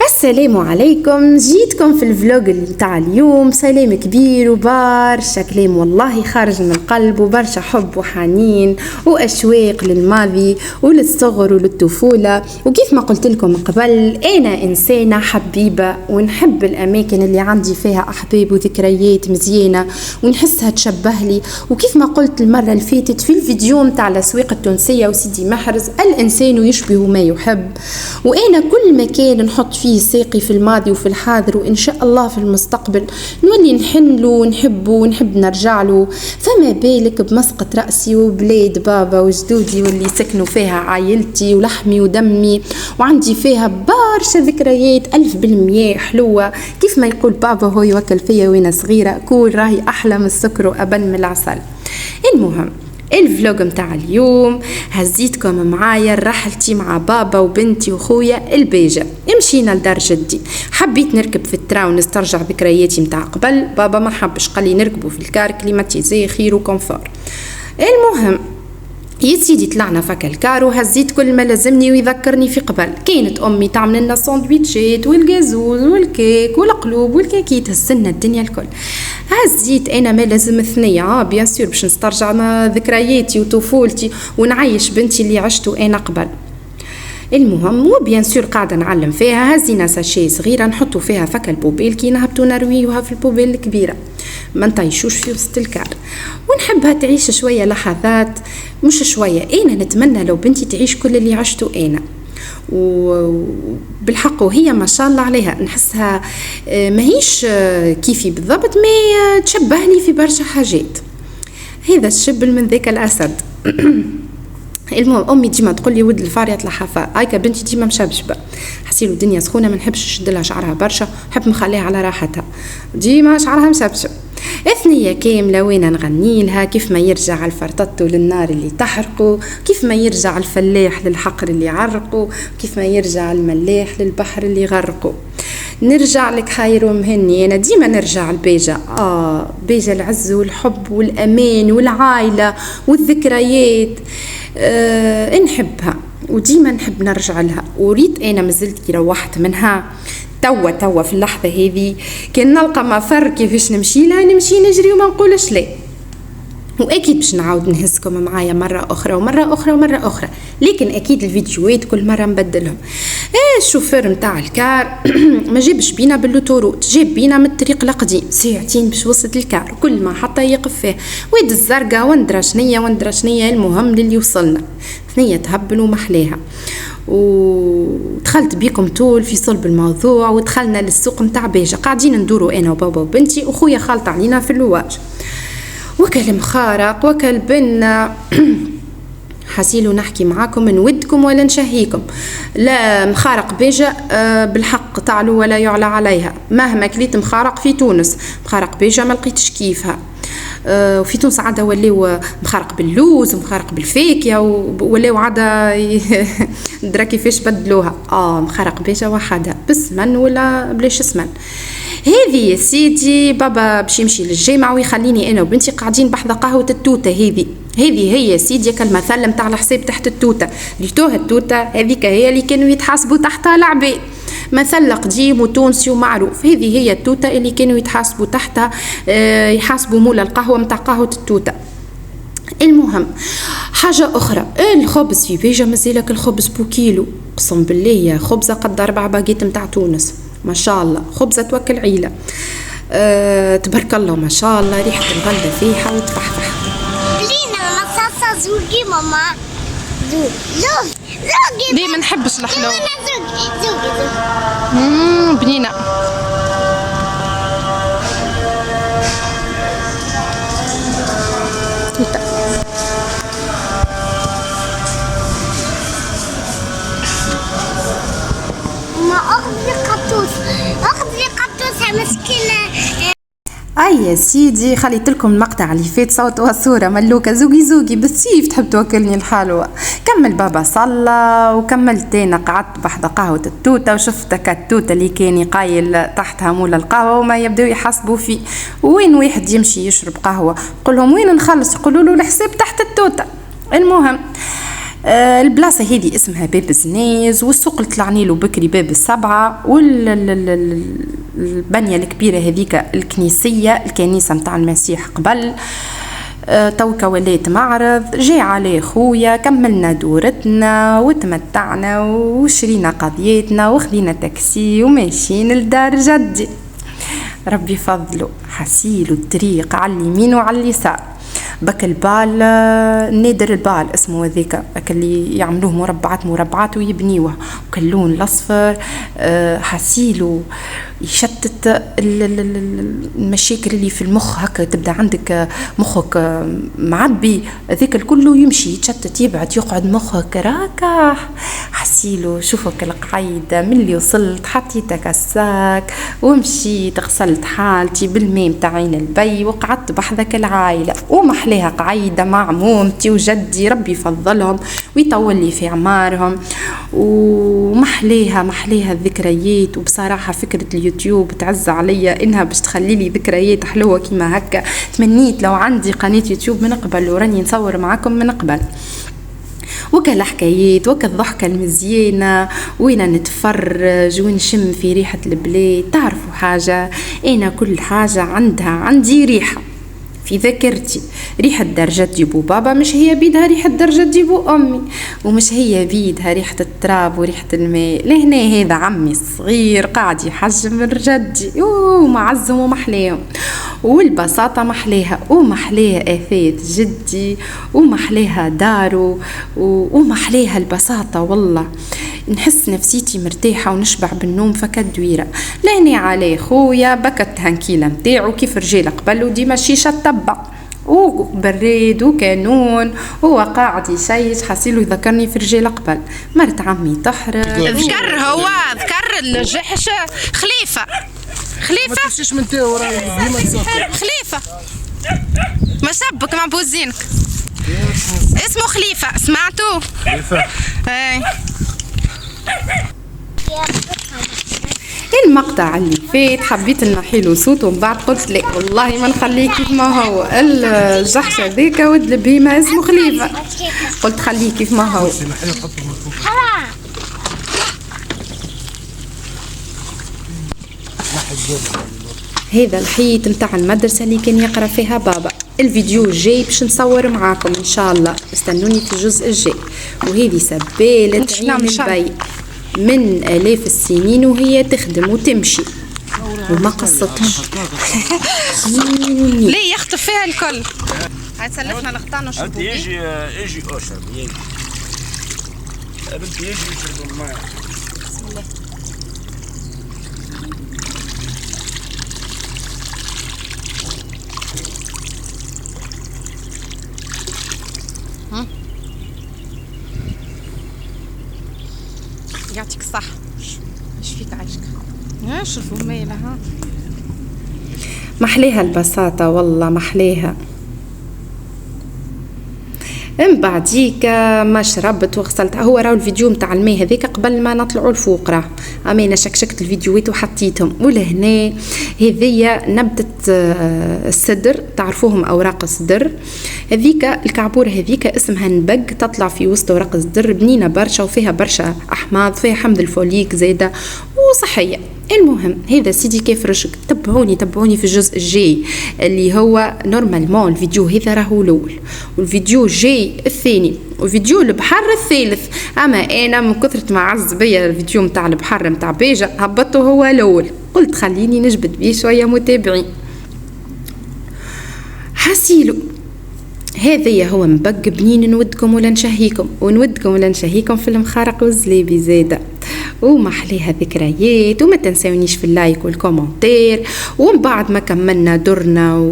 السلام عليكم. جيتكم في الفلوج اللي تاع اليوم. سلام كبير وبرشا كلام والله خارج من القلب وبرشا حب وحنين واشواق للماضي وللصغر وللطفوله. وكيف ما قلت لكم قبل، انا انسانه حبيبه ونحب الاماكن اللي عندي فيها احباب وذكريات مزيانه ونحسها تشبه لي. وكيف ما قلت المره اللي فاتت في الفيديو نتاع الاسواق التونسيه وسيدي محرز، الانسان يشبه ما يحب، وانا كل مكان نحط فيه ساقي في الماضي وفي الحاضر وإن شاء الله في المستقبل نولي نحن له ونحبه ونحب نرجع له. فما بالك بمسقط رأسي وبلاد بابا وجدودي واللي سكنوا فيها عائلتي ولحمي ودمي، وعندي فيها برشا ذكريات 1000% حلوة. كيف ما يقول بابا هو يوكل فيا وانا صغيرة، كل راهي أحلى من السكر وأبن من العسل. المهم الفلوج متاع اليوم هزيتكم معايا رحلتي مع بابا وبنتي وخويا البيجة. مشينا لدار جدي، حبيت نركب في الترا ونسترجع ذكرياتي متاع قبل. بابا ما حبش، قال لي نركبوا في الكار كليماتيزي خير وكونفور. المهم يا سيدي طلعنا فك الكار وهزيت كل ما لازمني ويذكرني في قبل. كانت امي تعمل لنا ساندويتشات والجازوز والكيك والقلوب والكاكيت، هزلنا الدنيا الكل. هزيت انا ما لازم ثنيه بيان سور باش نسترجع ذكرياتي وطفولتي ونعيش بنتي اللي عشته انا قبل. المهم وبيان سور قاعده نعلم فيها. هزينا ساشي صغيره نحطوا فيها فك البوبيل كي نهبطوا نرويوها في البوبيل الكبيره، ما نطيشوش في وسط الكار. ونحبها تعيش شويه لحظات، مش شويه، انا نتمنى لو بنتي تعيش كل اللي عشته انا. وبالحق وهي ما شاء الله عليها نحسها ماهيش كيفي بالضبط، ما تشبهني في برشا حاجات. هذا الشبل من ذاك الاسد. المهم امي ديما تقول لي ود الفار يطلع حفا، هايكا بنتي ديما مشبشبه، حسيلو الدنيا سخونه ما نحبش نشد لها شعرها برشا، نحب نخليها على راحتها، ديما شعرها مشبشب. اثنيه كامله وين نغني لها كيف ما يرجع الفرططو للنار اللي تحرقه، كيف ما يرجع الفلاح للحقر اللي عرقه، كيف ما يرجع الملاح للبحر اللي غرقه. نرجع لك خير ومهني، انا ديما نرجع البيجة. بيجة العز والحب والامان والعائله والذكريات. نحبها وديما نحب نرجع لها. وريت انا مازلت كي روحت منها توا في اللحظه هذه كان نلقى مفر كيفاش نمشي لها، نمشي نجري وما نقولش لا. واكيد باش نعاود نهزكم معايا مره اخرى ومره اخرى ومره اخرى، لكن اكيد الفيديوهات كل مره نبدلهم. الشوفير متاع الكار ما جابش بينا بالوتوروت، جاب بينا من الطريق القديم ساعتين باش وصلت الكار، كل ما حتى يقف فيه ويد الزرقاء وندرا شنية. المهم للي وصلنا ثنيه تهبل ومحلاها. ودخلت بيكم طول في صلب الموضوع، ودخلنا للسوق متاع بيجة، قاعدين ندوروا انا وبابا وبنتي وخويا خالط علينا في اللواج. وكل مخارق وكل بنا حسيلو نحكي معاكم نودكم ولا نشهيكم. لا مخارق بيجة بالحق تعلو ولا يعلى عليها، مهما كليت مخارق في تونس، مخارق بيجة ما لقيتش كيفها. وفي تونس عادة ولاو مخارق باللوز ومخارق بالفاكهة ولاو عادة درا كيفاش بدلوها. مخارق بيجة وحدها بسمن ولا بلاش اسمن. هذه يا سيدي بابا باش يمشي للجامع ويخليني انا وبنتي قاعدين بحذا قهوه التوته. هذه هي يا سيدي كالمثل نتاع الحساب تحت التوته، ريتوها التوته هذيك هي اللي كانوا يتحاسبوا تحتها العباد، مثل قديم وتونسي ومعروف. هذه هي التوته اللي كانوا يتحاسبوا تحتها، يحاسبوا مولا القهوه متاع قهوه التوته. المهم حاجه اخرى، الخبز في بيجة مازالك الخبز بوكيلو، قسم بالله يا خبزه قد 4 باقيت متاع تونس، ما شاء الله خبزه توكل عيله. تبارك الله ما شاء الله، ريحه الغله فيها وتفحفح. لينا مصاصه زوجي ماما زوجي ليه ما نحبش الحلو؟ زوجي بنينه. اخذ لي قطوسه مسكينه. يا سيدي خليت لكم المقطع اللي فات صوت وصوره ملوكه زوجي بالسيف تحب توكلني الحلوه. كمل بابا صلى وكملت انا قعدت بحذا قهوه التوته وشفتك التوته اللي كان يقايل تحتها مولا القهوه وما يبداو يحاسبوا فيه. وين واحد يمشي يشرب قهوه قولهم وين نخلص، يقولوا له الحساب تحت التوته. المهم البلاصة هذه اسمها باب الزناز، والسوق اللي طلعني له بكري باب السبعة، والبنية الكبيرة هذيك الكنيسة متاع المسيح قبل. توكا وليت معرض، جاي عليه خويا، كملنا دورتنا وتمتعنا وشرينا قضيتنا وخذينا تاكسي وماشيين لدار جدي. ربي فضله، حسيلو الطريق على اليمين وعلى اليسار، بك البال نادر البال اسمه هذاك، اللي يعملوه مربعات ويبنيوه، وكاللون الاصفر. حسيلو يشتت المشاكل اللي في المخ، هكا تبدا عندك مخك معبي هذاك الكل يمشي يتشتت، يبعد يقعد مخك راكح. حسيلو شوفك القعيدة من اللي وصلت، حطيتك الساك ومشيت غسلت حالتي بالماء متاع عين البي وقعدت بحذك العائلة، ومحليها قعيدة مع عمومتي وجدي ربي يفضلهم ويطول لي في عمارهم، ومحليها الذكريات. وبصراحة فكرة اليوتيوب تعز عليا انها باش تخلي لي ذكريات حلوة كيما هكا. تمنيت لو عندي قناة يوتيوب من قبل وراني نصور معكم من قبل، وكالحكايات وكالضحكة المزيانة، وين نتفرج ونشم في ريحة البلاد. تعرفوا حاجة، أنا كل حاجة عندي ريحة في ذاكرتي. ريحة درجة جيبو بابا مش هي بيدها ريحة درجة جيبو أمي، ومش هي بيدها ريحة التراب وريحة الماء. لهنا هذا عمي الصغير قاعد يحجم جدي ومعزهم ومحليهم، والبساطة محليها، ومحليها آثاث جدي، ومحليها دارو، ومحليها البساطة. والله نحس نفسيتي مرتاحة ونشبع بالنوم فكت دويرة. لهني عليه خويا بكت هنكيلة متاعو كيف رجال قبل، وديما شيشة تبع وبريد وكانون، هو قاعد يشيش. حسيلو يذكرني في رجال قبل. مرت عمي تحرق، ذكر الجحش خليفة ما تمشيش من تاو خليفة ما سبك مع بوزينك اسمه خليفة، سمعتوا؟ خليفة اي. المقطع اللي فات حبيت نحيله صوت، ومن بعد قلت لا والله ما نخليه كيف ما هو. الجحش هذاك ولد البهيمة اسمه خليفة، قلت خليه كيف ما هو. هذا الحيط متاع المدرسة اللي كان يقرأ فيها بابا. الفيديو الجاي باش نصور معاكم ان شاء الله، استنوني في الجزء الجاي. وهذه سبالة عين البي من آلاف السنين وهي تخدم وتمشي وما قصتهم. ليه يخطف فيها الكل؟ هاي سلفنا القطان وشربوا بيه. يجي اشرب، يجي بنتي يجي يشربوا الماء. بسم الله. يعطيك الصحة. ايش فيك عايشك؟ شوفوا ميلة ها، محليها البساطة والله محليها. من بعديك ما شربت وغسلت. هو راهو الفيديو متاع الماء هذيك قبل ما نطلعوا الفوق، راه انا شكشكت الفيديوهات وحطيتهم. ولهنا هذيا نبتة السدر، تعرفوهم اوراق السدر هذيك، الكعبوره هذيك اسمها نبق، تطلع في وسط اوراق السدر، بنينه برشا وفيها برشا احماض، فيها حمض الفوليك زاده وصحيه. المهم هذا سيدي كيف رشق. تبعوني في الجزء الجاي اللي هو نورمالمون الفيديو هذا راهو الاول، والفيديو الجاي الثاني، وفيديو البحر الثالث. اما انا من كثرة ما عز بيا الفيديو متاع البحر متاع بيجا هبطته هو الاول، قلت خليني نجبد بيه شويه متابعين. حسيلو هذا هو مبق بنين، نودكم ولا نشهيكم في المخارق والزليبي زاده، ومحليها ذكريات. وما تنسونيش في اللايك والكومنتير. ومن بعد ما كملنا درنا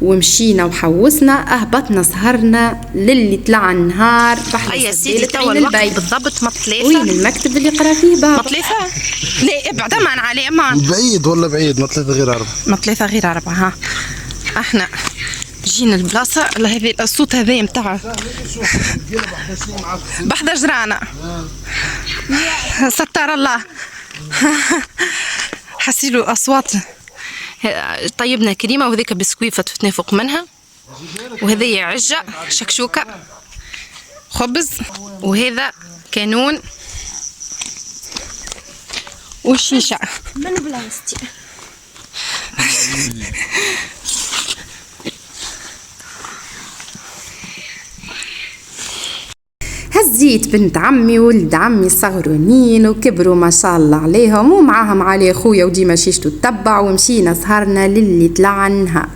ومشينا وحوسنا، اهبطنا سهرنا للي طلع النهار. يا سيدي توا الوقت بالضبط مطليفه. وين المكتب اللي قرا فيه بابا؟ مطليفه؟ لا ابعد امان عليه امان. بعيد ولا بعيد؟ مطليفه غير 4 ها. احنا جينا البلاصه هذه، الصوت هذا متاع بحذا جرانا ستار الله. حسيلوا اصوات. طيبنا كريمه وهذيك بسكويفه فتفتنا فوق منها، وهذه عجه شكشوكه. خبز، وهذا كانون وشيشة من بلاستيك. هزيت بنت عمي وولد عمي صغرونين وكبروا ما شاء الله عليهم، ومعاهم علي خويا وديما شيشتو تتبع، ومشينا سهرنا للي طلع النهار.